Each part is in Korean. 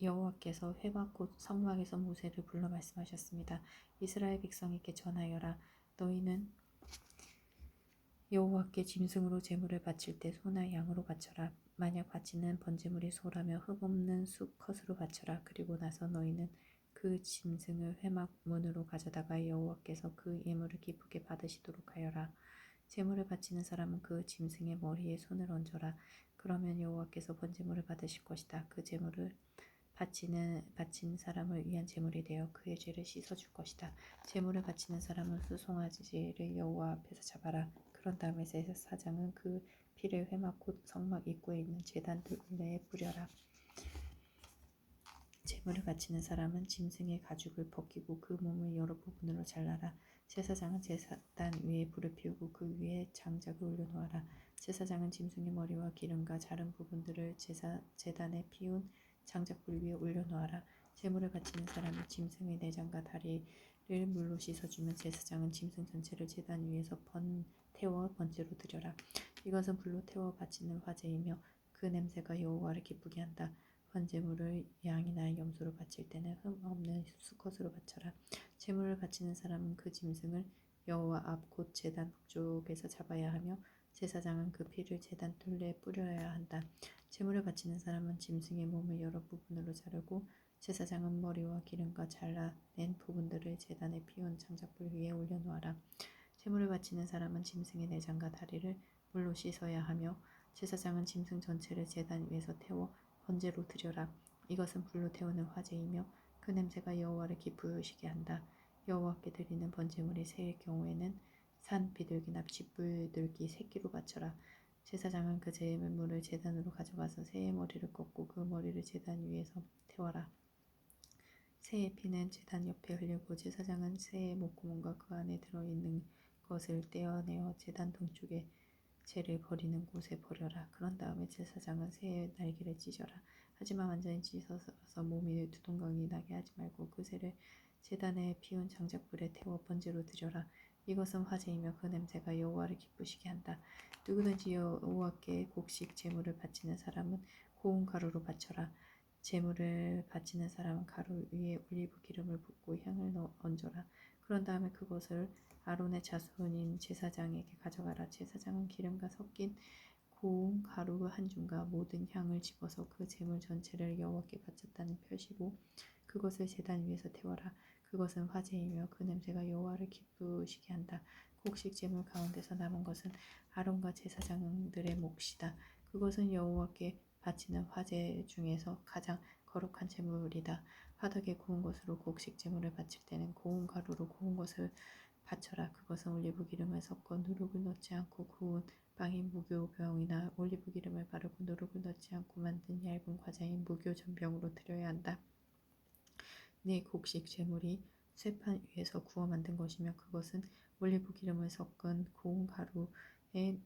여호와께서 회막 곧 성막에서 모세를 불러 말씀하셨습니다. 이스라엘 백성에게 전하여라. 너희는 여호와께 짐승으로 제물을 바칠 때 소나 양으로 바쳐라. 만약 바치는 번제물이 소라며 흠없는 수컷으로 바쳐라. 그리고 나서 너희는 그 짐승을 회막 문으로 가져다가 여호와께서 그 예물을 기쁘게 받으시도록 하여라. 제물을 바치는 사람은 그 짐승의 머리에 손을 얹어라. 그러면 여호와께서 번제물을 받으실 것이다. 그 제물을 바친 사람을 위한 제물이 되어 그의 죄를 씻어줄 것이다. 제물을 바치는 사람은 수송아지를 여호와 앞에서 잡아라. 그런 다음에 제사장은 그 피를 회막 곧 성막 입구에 있는 제단 둘레에 뿌려라. 제물을 바치는 사람은 짐승의 가죽을 벗기고 그 몸을 여러 부분으로 잘라라. 제사장은 제사단 위에 불을 피우고 그 위에 장작을 올려놓아라. 제사장은 짐승의 머리와 기름과 자른 부분들을 제단에 피운 장작불 위에 올려놓아라. 제물을 바치는 사람이 짐승의 내장과 다리를 물로 씻어주면 제사장은 짐승 전체를 제단 위에서 태워 번제로 드려라. 이것은 불로 태워 바치는 화제이며 그 냄새가 여호와를 기쁘게 한다. 번제물을 양이나 염소로 바칠 때는 흠 없는 수컷으로 바쳐라. 제물을 바치는 사람은 그 짐승을 여호와 앞 곧 제단 북쪽에서 잡아야 하며 제사장은 그 피를 제단 둘레에 뿌려야 한다. 제물을 바치는 사람은 짐승의 몸을 여러 부분으로 자르고 제사장은 머리와 기름과 잘라낸 부분들을 제단에 피운 장작불 위에 올려놓아라. 제물을 바치는 사람은 짐승의 내장과 다리를 물로 씻어야 하며 제사장은 짐승 전체를 제단 위에서 태워 번제로 드려라. 이것은 불로 태우는 화제이며 그 냄새가 여호와를 기쁘시게 한다. 여호와께 드리는 번제물이 새일 경우에는 산 비둘기나 쥐뿔들기 새끼로 바쳐라. 제사장은 그 제물을 제단으로 가져가서 새의 머리를 꺾고 그 머리를 제단 위에서 태워라. 새의 피는 제단 옆에 흘리고 제사장은 새의 목구멍과 그 안에 들어있는 것을 떼어내어 제단 동쪽에 재를 버리는 곳에 버려라. 그런 다음에 제사장은 새의 날개를 찢어라. 하지만 완전히 찢어서 몸이 두동강이 나게 하지 말고 그 새를 제단에 피운 장작불에 태워 번제로 드려라. 이것은 화제이며 그 냄새가 여호와를 기쁘시게 한다. 누구든지 여호와께 곡식 제물을 바치는 사람은 고운 가루로 바쳐라. 제물을 바치는 사람은 가루 위에 올리브 기름을 붓고 향을 얹어라. 그런 다음에 그것을 아론의 자손인 제사장에게 가져가라. 제사장은 기름과 섞인 고운 가루 한 줌과 모든 향을 집어서 그 제물 전체를 여호와께 바쳤다는 표시로 그것을 제단 위에서 태워라. 그것은 화제이며 그 냄새가 여호와를 기쁘시게 한다. 곡식 제물 가운데서 남은 것은 아론과 제사장들의 몫이다. 그것은 여호와께 바치는 화제 중에서 가장 거룩한 제물이다. 화덕에 구운 것으로 곡식 제물을 바칠 때는 고운 가루로 고운 것을 바쳐라. 그것은 올리브 기름을 섞어 누룩을 넣지 않고 구운 빵인 무교병이나 올리브 기름을 바르고 누룩을 넣지 않고 만든 얇은 과자인 무교전병으로 드려야 한다. 네 곡식 제물이 쇠판 위에서 구워 만든 것이며 그것은 올리브 기름을 섞은 고운 가루에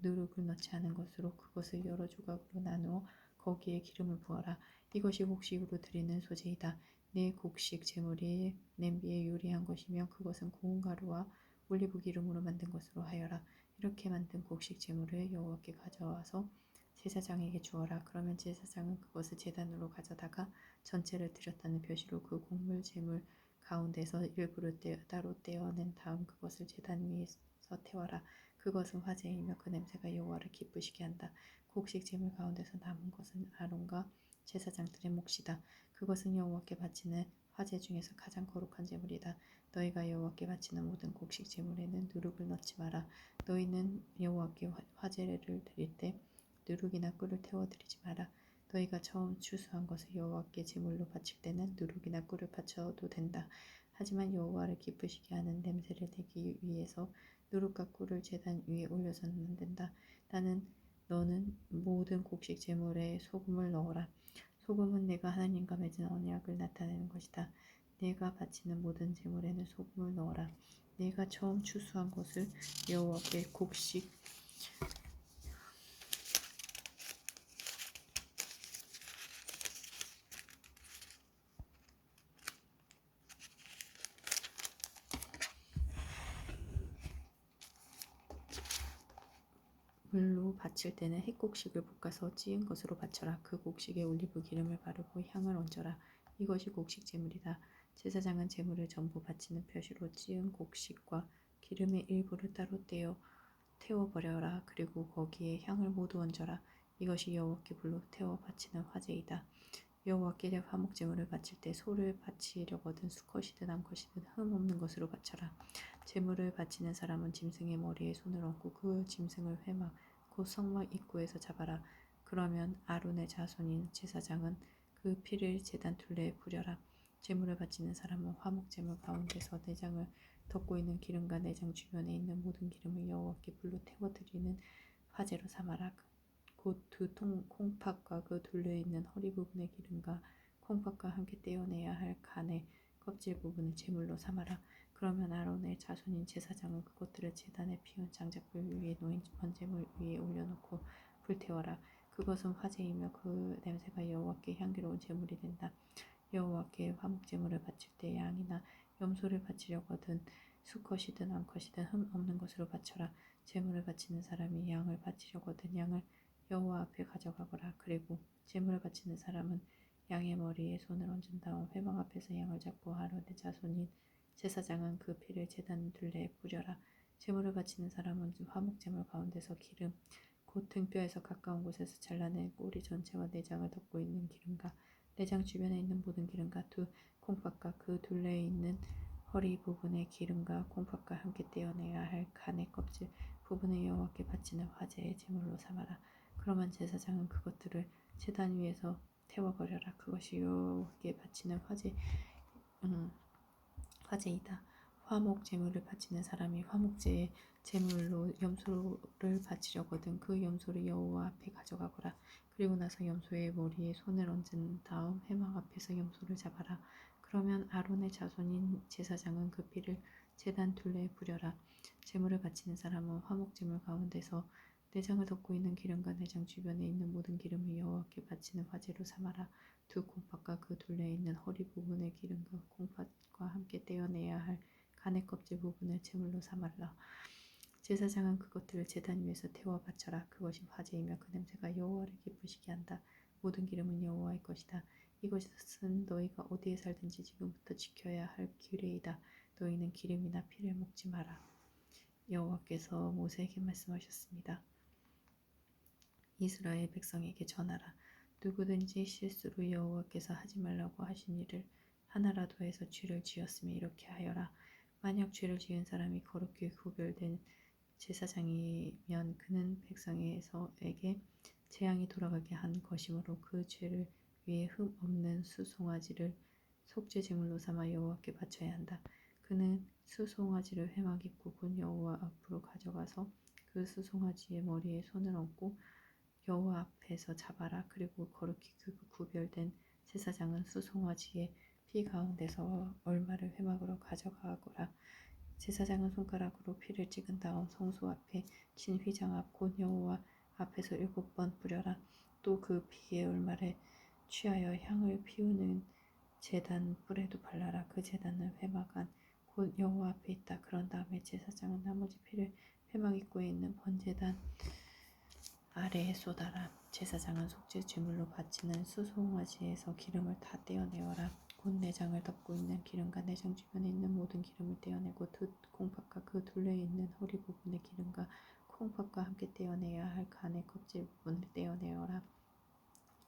누룩을 넣지 않은 것으로 그것을 여러 조각으로 나누어 거기에 기름을 부어라. 이것이 곡식으로 드리는 소재이다. 네 곡식 제물이 냄비에 요리한 것이며 그것은 고운 가루와 올리브 기름으로 만든 것으로 하여라. 이렇게 만든 곡식 제물을 여호와께 가져와서 제사장에게 주어라. 그러면 제사장은 그것을 제단으로 가져다가 전체를 드렸다는 표시로 그 곡물 제물 가운데서 일부를 따로 떼어낸 다음 그것을 제단 위에서 태워라. 그것은 화제이며 그 냄새가 여호와를 기쁘시게 한다. 곡식 제물 가운데서 남은 것은 아론과 제사장들의 몫이다. 그것은 여호와께 바치는 화제 중에서 가장 거룩한 제물이다. 너희가 여호와께 바치는 모든 곡식 제물에는 누룩을 넣지 마라. 너희는 여호와께 화제를 드릴 때 누룩이나 꿀을 태워 드리지 마라. 너희가 처음 추수한 것을 여호와께 제물로 바칠 때는 누룩이나 꿀을 바쳐도 된다. 하지만 여호와를 기쁘시게 하는 냄새를 내기 위해서 누룩과 꿀을 제단 위에 올려서는 안 된다. 너는 모든 곡식 제물에 소금을 넣어라. 소금은 내가 하나님과 맺은 언약을 나타내는 것이다. 내가 바치는 모든 제물에는 소금을 넣어라. 내가 처음 추수한 것을 여호와께 곡식 물로 바칠 때는 햇곡식을 볶아서 찌은 것으로 바쳐라. 그 곡식에 올리브 기름을 바르고 향을 얹어라. 이것이 곡식 제물이다. 제사장은 제물을 전부 바치는 표시로 찌은 곡식과 기름의 일부를 따로 태워버려라. 그리고 거기에 향을 모두 얹어라. 이것이 여호와께 불로 태워 바치는 화제이다. 여호와께 화목 제물을 바칠 때 소를 바치려거든 수컷이든 암컷이든 흠 없는 것으로 바쳐라. 제물을 바치는 사람은 짐승의 머리에 손을 얹고 그 짐승을 회막 곧 성막 입구에서 잡아라. 그러면 아론의 자손인 제사장은 그 피를 제단 둘레에 뿌려라. 제물을 바치는 사람은 화목 제물 가운데서 내장을 덮고 있는 기름과 내장 주변에 있는 모든 기름을 여호와께 불로 태워드리는 화제로 삼아라. 곧 두 콩팥과 그 둘레에 있는 허리 부분의 기름과 콩팥과 함께 떼어내야 할 간의 껍질 부분을 제물로 삼아라. 그러면 아론의 자손인 제사장은 그것들을 제단에 피운 장작불 위에 놓인 번제물 위에 올려놓고 불태워라. 그것은 화제이며 그 냄새가 여호와께 향기로운 제물이 된다. 여호와께 화목 제물을 바칠 때 양이나 염소를 바치려거든 수컷이든 암컷이든 흠 없는 것으로 바쳐라. 제물을 바치는 사람이 양을 바치려거든 양을 여호와 앞에 가져가거라. 그리고 제물을 바치는 사람은 양의 머리에 손을 얹은 다음 회막 앞에서 양을 잡고 아론의 자손인 제사장은 그 피를 제단 둘레에 뿌려라. 제물을 바치는 사람은 화목 제물 가운데서 기름 곧 등뼈에서 가까운 곳에서 잘라낸 꼬리 전체와 내장을 덮고 있는 기름과 내장 주변에 있는 모든 기름과 두 콩팥과 그 둘레에 있는 허리 부분의 기름과 콩팥과 함께 떼어내야 할 간의 껍질 부분을 여호와께 바치는 화제의 제물로 삼아라. 그러면 제사장은 그것들을 제단 위에서 태워버려라. 그것이 여호와께 바치는 화제이다. 화목 제물을 바치는 사람이 화목제의 제물로 염소를 바치려거든 그 염소를 여호와 앞에 가져가거라. 그리고 나서 염소의 머리에 손을 얹은 다음 회막 앞에서 염소를 잡아라. 그러면 아론의 자손인 제사장은 그 피를 제단 둘레에 뿌려라. 제물을 바치는 사람은 화목 제물 가운데서 내장을 덮고 있는 기름과 내장 주변에 있는 모든 기름을 여호와께 바치는 화제로 삼아라. 두 콩팥과 그 둘레에 있는 허리 부분의 기름과 콩팥과 함께 떼어내야 할 간의 껍질 부분을 제물로 삼아라. 제사장은 그것들을 제단 위에서 태워 바쳐라. 그것이 화제이며 그 냄새가 여호와를 기쁘시게 한다. 모든 기름은 여호와의 것이다. 이것은 너희가 어디에 살든지 지금부터 지켜야 할 규례이다. 너희는 기름이나 피를 먹지 마라. 여호와께서 모세에게 말씀하셨습니다. 이스라엘 백성에게 전하라. 누구든지 실수로 여호와께서 하지 말라고 하신 일을 하나라도 해서 죄를 지었으면 이렇게 하여라. 만약 죄를 지은 사람이 거룩히 구별된 제사장이면 그는 백성에게 재앙이 돌아가게 한 것이므로 그 죄를 위해 흠 없는 수송아지를 속죄 제물로 삼아 여호와께 바쳐야 한다. 그는 수송아지를 회막 입구 곧 여호와 앞으로 가져가서 그 수송아지의 머리에 손을 얹고 여호와 앞에서 잡아라. 그리고 거룩히 구별된 제사장은 수송아지의 피 가운데서 얼마를 회막으로 가져가거라. 제사장은 손가락으로 피를 찍은 다음 성소 앞에 진 휘장 앞 곧 여호와 앞에서 7번 뿌려라. 또 그 피의 얼마를 취하여 향을 피우는 제단 뿔에도 발라라. 그 제단은 회막 안 곧 여호와 앞에 있다. 그런 다음에 제사장은 나머지 피를 회막 입구에 있는 번제단 아래에 쏟아라. 제사장은 속죄 제물로 바치는 수송아지에서 기름을 다 떼어내어라. 곧 내장을 덮고 있는 기름과 내장 주변에 있는 모든 기름을 떼어내고 두 콩팥과 그 둘레에 있는 허리 부분의 기름과 콩팥과 함께 떼어내야 할 간의 껍질 부분을 떼어내어라.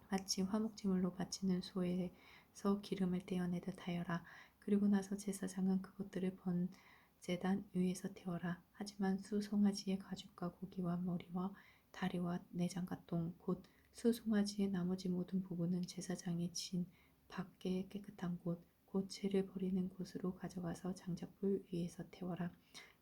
마치 화목제물로 바치는 소에서 기름을 떼어내듯 하여라. 그리고 나서 제사장은 그것들을 번제단 위에서 태워라. 하지만 수송아지의 가죽과 고기와 머리와 다리와 내장과 똥, 곧 수송아지의 나머지 모든 부분은 제사장이 진 밖에 깨끗한 곳, 곧 죄를 버리는 곳으로 가져가서 장작불 위에서 태워라.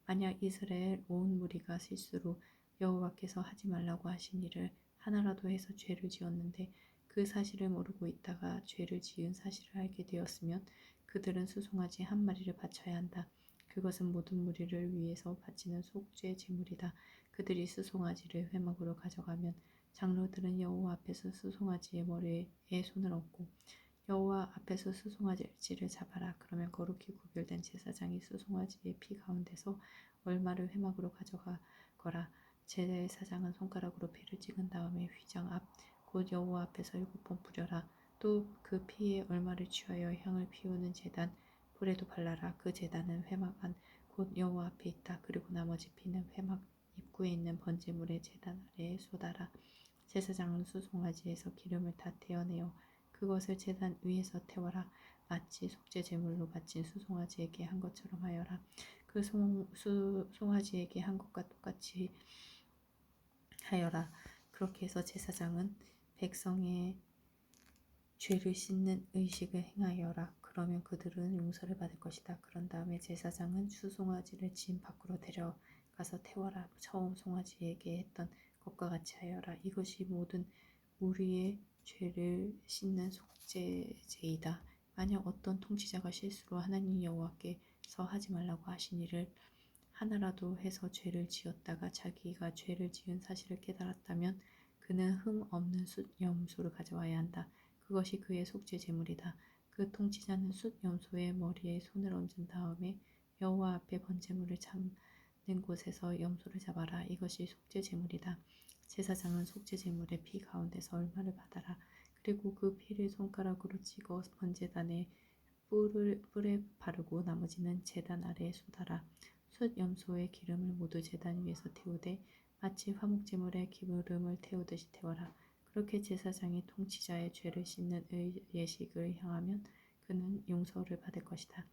만약 이스라엘 온 무리가 실수로 여호와께서 하지 말라고 하신 일을 하나라도 해서 죄를 지었는데 그 사실을 모르고 있다가 죄를 지은 사실을 알게 되었으면 그들은 수송아지 한 마리를 바쳐야 한다. 그것은 모든 무리를 위해서 바치는 속죄 제물이다. 그들이 수송아지를 회막으로 가져가면 장로들은 여호와 앞에서 수송아지의 머리에 손을 얹고 여호와 앞에서 수송아지를 잡아라. 그러면 거룩히 구별된 제사장이 수송아지의 피 가운데서 얼마를 회막으로 가져가거라. 제사장은 손가락으로 피를 찍은 다음에 휘장 앞 곧 여호와 앞에서 7번 뿌려라. 또 그 피에 얼마를 취하여 향을 피우는 제단 불에도 발라라. 그 제단은 회막 안 곧 여호와 앞에 있다. 그리고 나머지 피는 회막 입구에 있는 번제물의 제단 아래에 쏟아라. 제사장은 수송아지에서 기름을 다 떼어내어 그것을 제단 위에서 태워라. 마치 속죄 제물로 바친 수송아지에게 한 것처럼 하여라. 그 수송아지에게 한 것과 똑같이 하여라. 그렇게 해서 제사장은 백성의 죄를 씻는 의식을 행하여라. 그러면 그들은 용서를 받을 것이다. 그런 다음에 제사장은 수송아지를 진 밖으로 데려가서 태워라. 처음 송아지에게 했던 것과 같이 하여라. 이것이 모든 무리의 죄를 씻는 속죄제이다. 만약 어떤 통치자가 실수로 하나님 여호와께서 하지 말라고 하신 일을 하나라도 해서 죄를 지었다가 자기가 죄를 지은 사실을 깨달았다면 그는 흠 없는 숫 염소를 가져와야 한다. 그것이 그의 속죄 제물이다. 그 통치자는 숫 염소의 머리에 손을 얹은 다음에 여호와 앞에 번제물을 잡는 곳에서 염소를 잡아라. 이것이 속죄 제물이다. 제사장은 속죄 제물의 피 가운데서 얼마를 받아라. 그리고 그 피를 손가락으로 찍어 번제단에 뿔에 바르고 나머지는 제단 아래에 쏟아라. 숫 염소의 기름을 모두 제단 위에서 태우되 마치 화목제물에 기름을 태우듯이 태워라. 그렇게 제사장이 통치자의 죄를 씻는 예식을 향하면 그는 용서를 받을 것이다.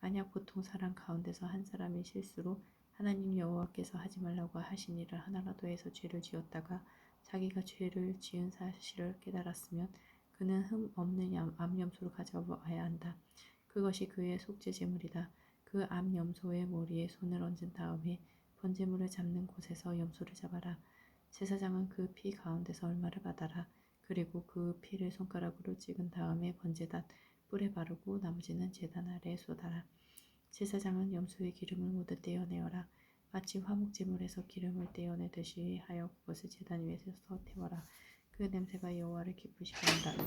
만약 보통 사람 가운데서 한 사람이 실수로 하나님 여호와께서 하지 말라고 하신 일을 하나라도 해서 죄를 지었다가 자기가 죄를 지은 사실을 깨달았으면 그는 흠 없는 암염소를 가져와야 한다. 그것이 그의 속죄 제물이다. 그 암염소의 머리에 손을 얹은 다음에 번제물을 잡는 곳에서 염소를 잡아라. 제사장은 그 피 가운데서 얼마를 받아라. 그리고 그 피를 손가락으로 찍은 다음에 번제단 뿔에 바르고 나머지는 제단 아래에 쏟아라. 제사장은 염소의 기름을 모두 떼어내어라. 마치 화목제물에서 기름을 떼어내듯이 하여 그것을 제단 위에서 태워라. 그 냄새가 여호와를 기쁘시게 한다.